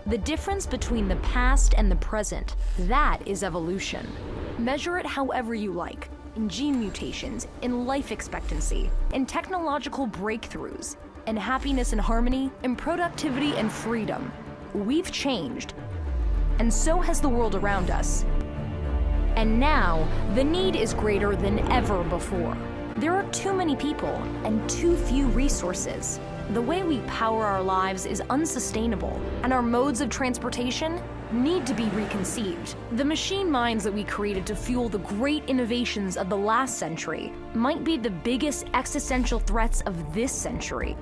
The difference between the past and the present, that is evolution. Measure it however you like, in gene mutations, in life expectancy, in technological breakthroughs, in happiness and harmony, in productivity and freedom. We've changed, and so has the world around us. And now, the need is greater than ever before. There are too many people and too few resources. The way we power our lives is unsustainable, and our modes of transportation need to be reconceived. The machine minds that we created to fuel the great innovations of the last century might be the biggest existential threats of this century.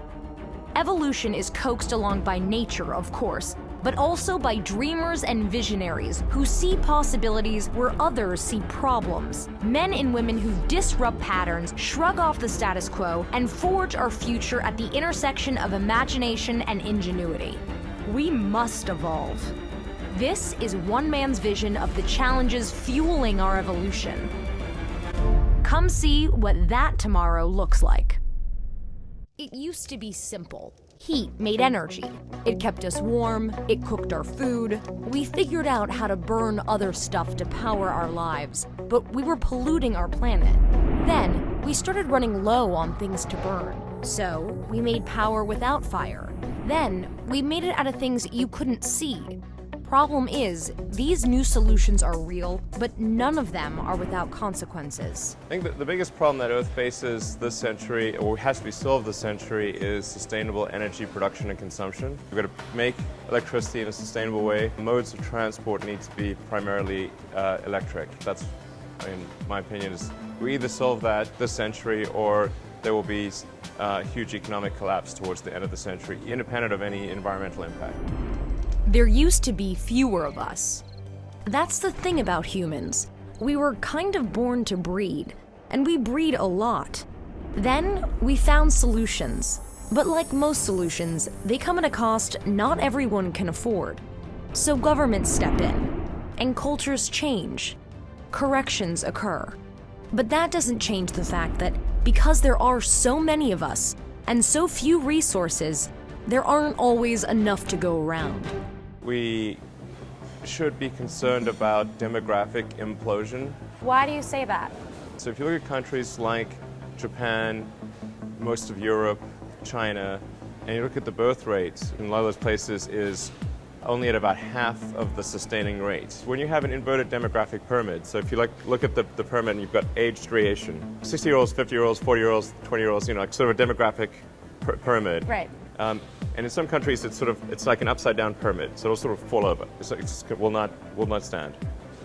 Evolution is coaxed along by nature, of course, but also by dreamers and visionaries who see possibilities where others see problems. Men and women who disrupt patterns, shrug off the status quo, and forge our future at the intersection of imagination and ingenuity. We must evolve. This is one man's vision of the challenges fueling our evolution. Come see what that tomorrow looks like. It used to be simple. Heat made energy. It kept us warm, it cooked our food. We figured out how to burn other stuff to power our lives, but we were polluting our planet. Then, we started running low on things to burn. So, we made power without fire. Then, we made it out of things you couldn't see. Problem is, these new solutions are real, but none of them are without consequences. I think that the biggest problem that Earth faces this century, or has to be solved this century, is sustainable energy production and consumption. We've got to make electricity in a sustainable way. Modes of transport need to be primarily electric. That's, my opinion is, we either solve that this century or there will be a huge economic collapse towards the end of the century, independent of any environmental impact. There used to be fewer of us. That's the thing about humans. We were kind of born to breed, and we breed a lot. Then, we found solutions. But like most solutions, they come at a cost not everyone can afford. So governments step in, and cultures change. Corrections occur. But that doesn't change the fact that because there are so many of us, and so few resources, there aren't always enough to go around. We should be concerned about demographic implosion. Why do you say that? So if you look at countries like Japan, most of Europe, China, and you look at the birth rate in a lot of those places is only at about half of the sustaining rate. When you have an inverted demographic pyramid, so if you look at the pyramid and you've got age striation, 60-year-olds, 50-year-olds, 40-year-olds, 20-year-olds, like sort of a demographic pyramid. Right. And in some countries, it's like an upside-down pyramid, so it'll sort of fall over. It will not stand.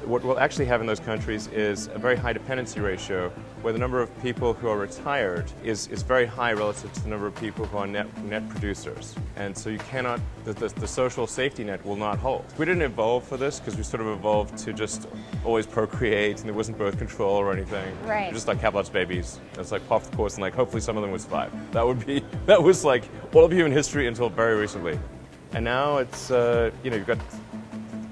What we'll actually have in those countries is a very high dependency ratio, where the number of people who are retired is very high relative to the number of people who are net producers. And so you cannot, the social safety net will not hold. We didn't evolve for this because we sort of evolved to just always procreate, and there wasn't birth control or anything. Right. Just like have lots of babies. It's like off the course, and like hopefully some of them would survive. That was like all of human history until very recently. And now it's, you've got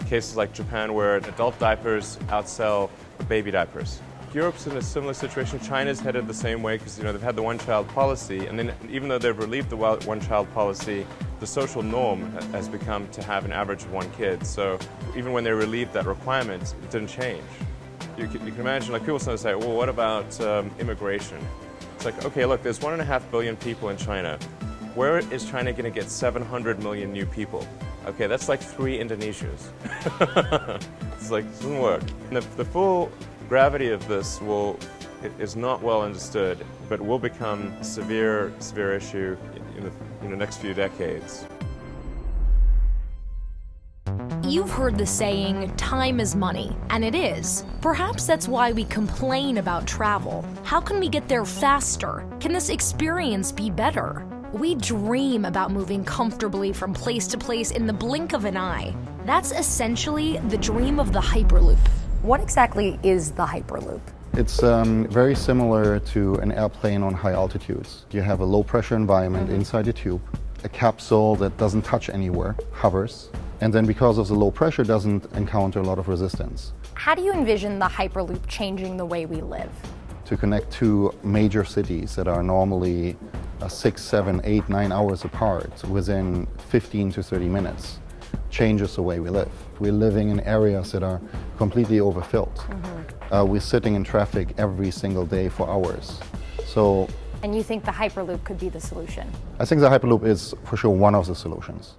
cases like Japan where adult diapers outsell baby diapers. Europe's in a similar situation. China's headed the same way because they've had the one-child policy, and then even though they've relieved the one-child policy, the social norm has become to have an average of one kid. So even when they relieved that requirement, it didn't change. You can imagine, like people sometimes say, well, what about immigration? It's like, okay, look, there's 1.5 billion people in China. Where is China going to get 700 million new people? Okay, that's like 3 Indonesias. It's like, it doesn't work. And the full gravity of this is not well understood, but will become a severe issue in the next few decades. You've heard the saying, time is money, and it is. Perhaps that's why we complain about travel. How can we get there faster? Can this experience be better? We dream about moving comfortably from place to place in the blink of an eye. That's essentially the dream of the Hyperloop. What exactly is the Hyperloop? It's very similar to an airplane on high altitudes. You have a low pressure environment inside the tube, a capsule that doesn't touch anywhere, hovers, and then because of the low pressure doesn't encounter a lot of resistance. How do you envision the Hyperloop changing the way we live? To connect two major cities that are normally 6, 7, 8, 9 hours apart within 15 to 30 minutes. changes the way we live. We're living in areas that are completely overfilled. We're sitting in traffic every single day for hours. So And you think the Hyperloop could be the solution? I think the Hyperloop is for sure one of the solutions.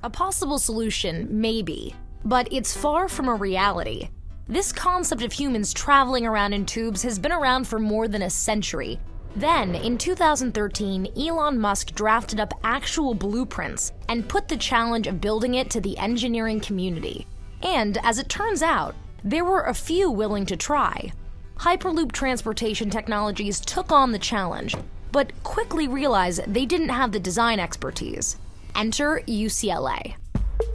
A possible solution, maybe, but it's far from a reality. This concept of humans traveling around in tubes has been around for more than a century. Then, in 2013, Elon Musk drafted up actual blueprints and put the challenge of building it to the engineering community. And, as it turns out, there were a few willing to try. Hyperloop Transportation Technologies took on the challenge, but quickly realized they didn't have the design expertise. Enter UCLA.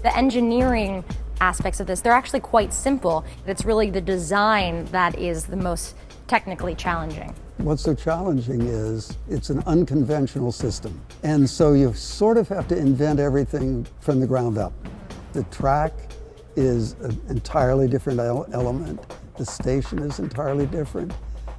The engineering aspects of this, they're actually quite simple. It's really the design that is the most technically challenging. What's so challenging is it's an unconventional system. And so you sort of have to invent everything from the ground up. The track is an entirely different element. The station is entirely different.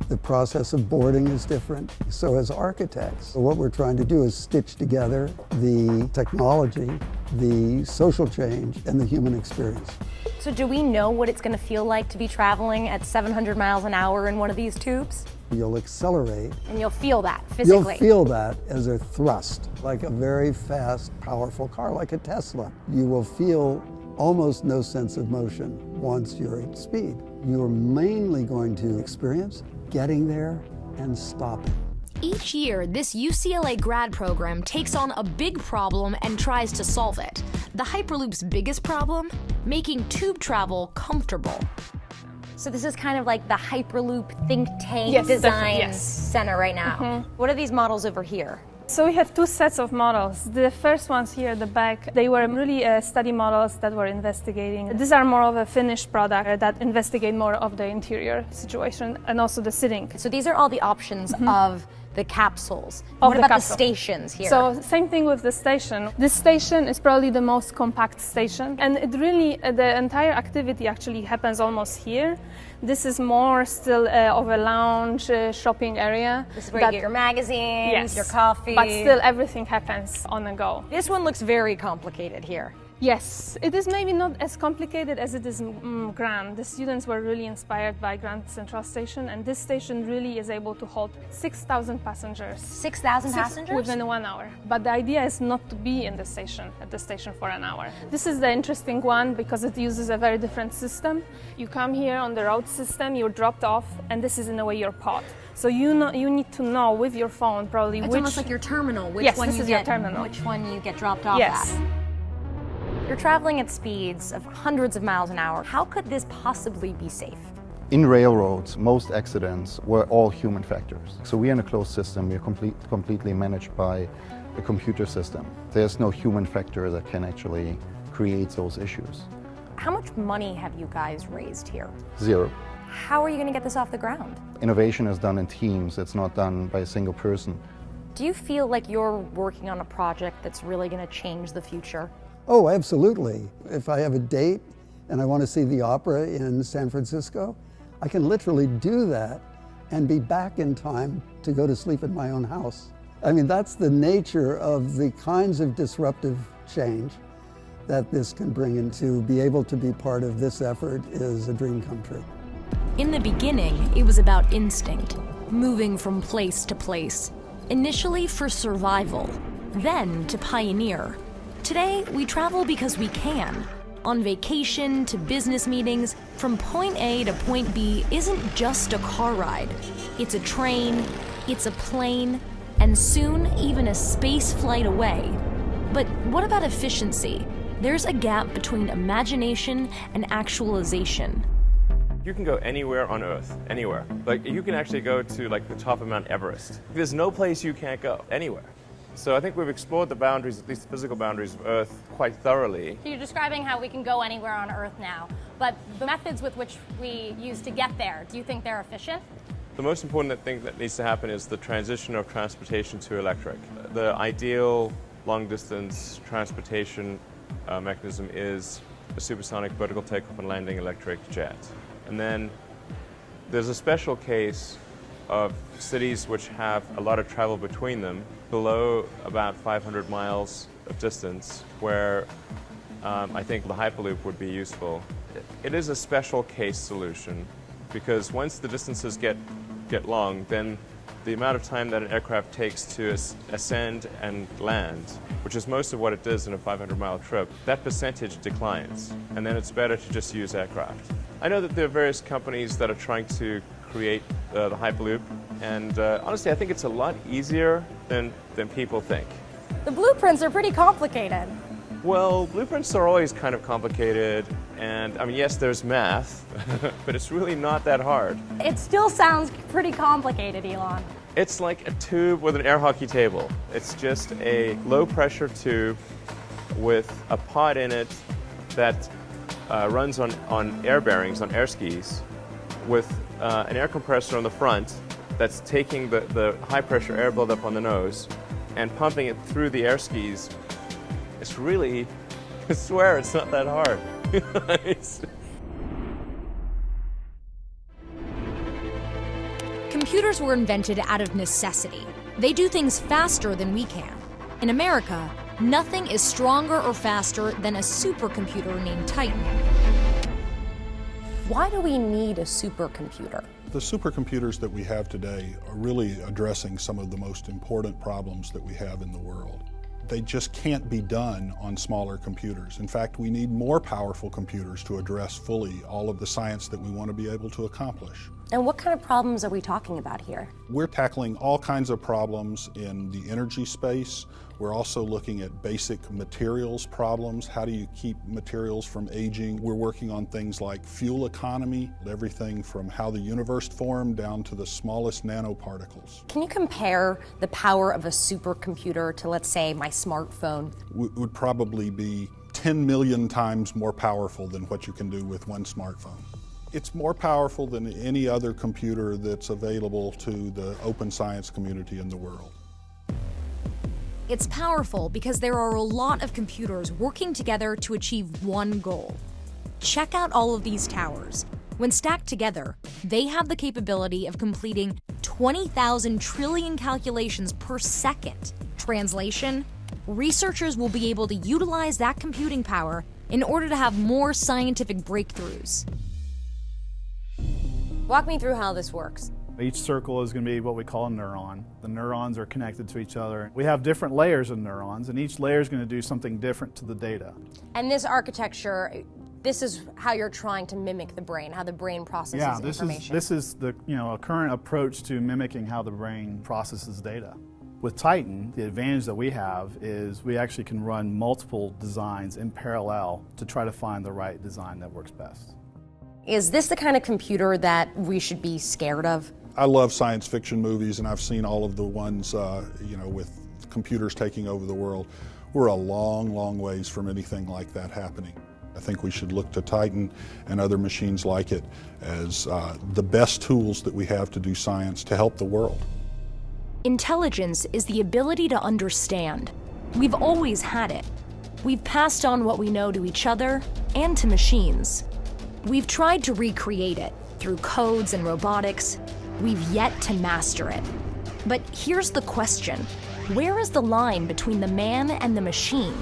The process of boarding is different. So as architects, what we're trying to do is stitch together the technology, the social change, and the human experience. So do we know what it's going to feel like to be traveling at 700 miles an hour in one of these tubes? You'll accelerate. And you'll feel that physically. You'll feel that as a thrust, like a very fast, powerful car, like a Tesla. You will feel almost no sense of motion once you're at speed. You're mainly going to experience getting there and stopping. Each year, this UCLA grad program takes on a big problem and tries to solve it. The Hyperloop's biggest problem? Making tube travel comfortable. So this is kind of like the Hyperloop think tank Yes, design yes. center right now. What are these models over here? So we have two sets of models. The first ones here at the back, they were really study models that were investigating. These are more of a finished product that investigate more of the interior situation and also the sitting. So these are all the options of the capsules. Of What the about capsule. the stations here? So same thing with the station. This station is probably the most compact station, and it really, the entire activity actually happens almost here. This is more still of a lounge shopping area. this is where you get your magazines, Yes, your coffee. but still everything happens on the go. This one looks very complicated here. Yes, it is maybe not as complicated as it is Grand. The students were really inspired by Grand Central Station, and this station really is able to hold 6,000 passengers. 6,000 passengers? Within 1 hour. But the idea is not to be in the station, at the station for an hour. This is the interesting one because it uses a very different system. You come here on the road system, you're dropped off, and this is in a way your pod. So you need to know with your phone probably It's which... almost like your terminal, which Yes, one this you is your get, terminal. which one you get dropped off Yes. at. You're traveling at speeds of hundreds of miles an hour. How could this possibly be safe? In railroads, most accidents were all human factors. So we're in a closed system. We're completely managed by a computer system. There's no human factor that can actually create those issues. How much money have you guys raised here? Zero. How are you going to get this off the ground? Innovation is done in teams. It's not done by a single person. Do you feel like you're working on a project that's really going to change the future? Oh, absolutely. If I have a date and I want to see the opera in San Francisco, I can literally do that and be back in time to go to sleep at my own house. I mean, that's the nature of the kinds of disruptive change that this can bring, and to be able to be part of this effort is a dream come true. In the beginning, it was about instinct, moving from place to place. Initially for survival, then to pioneer. Today, we travel because we can. On vacation to business meetings, from point A to point B isn't just a car ride. It's a train, it's a plane, and soon even a space flight away. But what about efficiency? There's a gap between imagination and actualization. You can go anywhere on Earth, anywhere. Like, you can actually go to, like, the top of Mount Everest. There's no place you can't go, anywhere. So I think we've explored the boundaries, at least the physical boundaries of Earth, quite thoroughly. You're describing how we can go anywhere on Earth now, but the methods with which we use to get there, do you think they're efficient? The most important thing that needs to happen is the transition of transportation to electric. The ideal long-distance transportation mechanism is a supersonic vertical takeoff and landing electric jet. And then there's a special case of cities which have a lot of travel between them, below about 500 miles of distance, where I think the Hyperloop would be useful. It is a special case solution because once the distances get long, then the amount of time that an aircraft takes to ascend and land, which is most of what it does in a 500-mile trip, that percentage declines, and then it's better to just use aircraft. I know that there are various companies that are trying to create the Hyperloop, and honestly, I think it's a lot easier than people think. The blueprints are pretty complicated. Well, blueprints are always kind of complicated, and I mean, yes, there's math, but it's really not that hard. It still sounds pretty complicated, Elon. It's like a tube with an air hockey table. It's just a low-pressure tube with a pod in it that runs on air bearings, on air skis, with an air compressor on the front that's taking the high-pressure air buildup on the nose and pumping it through the air skis. It's really, I swear, it's not that hard. Computers were invented out of necessity. They do things faster than we can. In America, nothing is stronger or faster than a supercomputer named Titan. Why do we need a supercomputer? The supercomputers that we have today are really addressing some of the most important problems that we have in the world. They just can't be done on smaller computers. In fact, we need more powerful computers to address fully all of the science that we want to be able to accomplish. And what kind of problems are we talking about here? We're tackling all kinds of problems in the energy space. We're also looking at basic materials problems. How do you keep materials from aging? We're working on things like fuel economy, everything from how the universe formed down to the smallest nanoparticles. Can you compare the power of a supercomputer to, let's say, my smartphone? Would probably be 10 million times more powerful than what you can do with one smartphone. It's more powerful than any other computer that's available to the open science community in the world. It's powerful because there are a lot of computers working together to achieve one goal. Check out all of these towers. When stacked together, they have the capability of completing 20,000 trillion calculations per second. Translation: researchers will be able to utilize that computing power in order to have more scientific breakthroughs. Walk me through how this works. Each circle is going to be what we call a neuron. The neurons are connected to each other. We have different layers of neurons, and each layer is going to do something different to the data. And this architecture, this is how you're trying to mimic the brain, how the brain processes information. This is the a current approach to mimicking how the brain processes data. With Titan, the advantage that we have is we actually can run multiple designs in parallel to try to find the right design that works best. Is this the kind of computer that we should be scared of? I love science fiction movies, and I've seen all of the ones, with computers taking over the world. We're a long, long ways from anything like that happening. I think we should look to Titan and other machines like it as the best tools that we have to do science to help the world. Intelligence is the ability to understand. We've always had it. We've passed on what we know to each other and to machines. We've tried to recreate it through codes and robotics. We've yet to master it. But here's the question: where is the line between the man and the machine?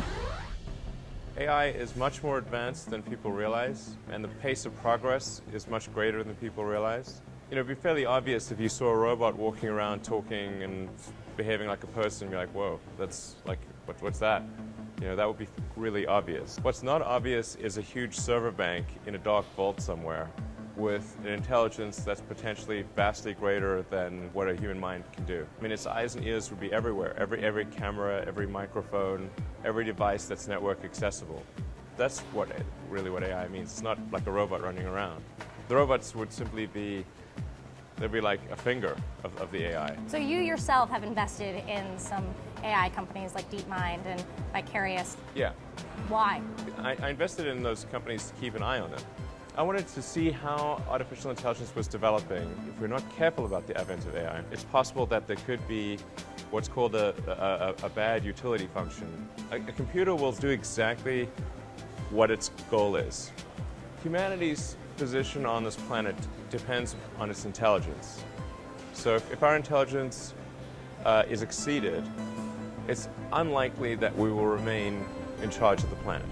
AI is much more advanced than people realize, and the pace of progress is much greater than people realize. It'd be fairly obvious if you saw a robot walking around talking and behaving like a person, you'd be like, whoa, that's like, what's that? That would be really obvious. What's not obvious is a huge server bank in a dark vault somewhere with an intelligence that's potentially vastly greater than what a human mind can do. I mean, its eyes and ears would be everywhere. Every camera, every microphone, every device that's network accessible. That's really what AI means. It's not like a robot running around. The robots would simply be, they'd be like a finger of the AI. So you yourself have invested in some AI companies like DeepMind and Vicarious. Yeah. Why? I invested in those companies to keep an eye on them. I wanted to see how artificial intelligence was developing. If we're not careful about the advent of AI, it's possible that there could be what's called a bad utility function. A computer will do exactly what its goal is. Humanity's position on this planet depends on its intelligence. So if our intelligence is exceeded, it's unlikely that we will remain in charge of the planet.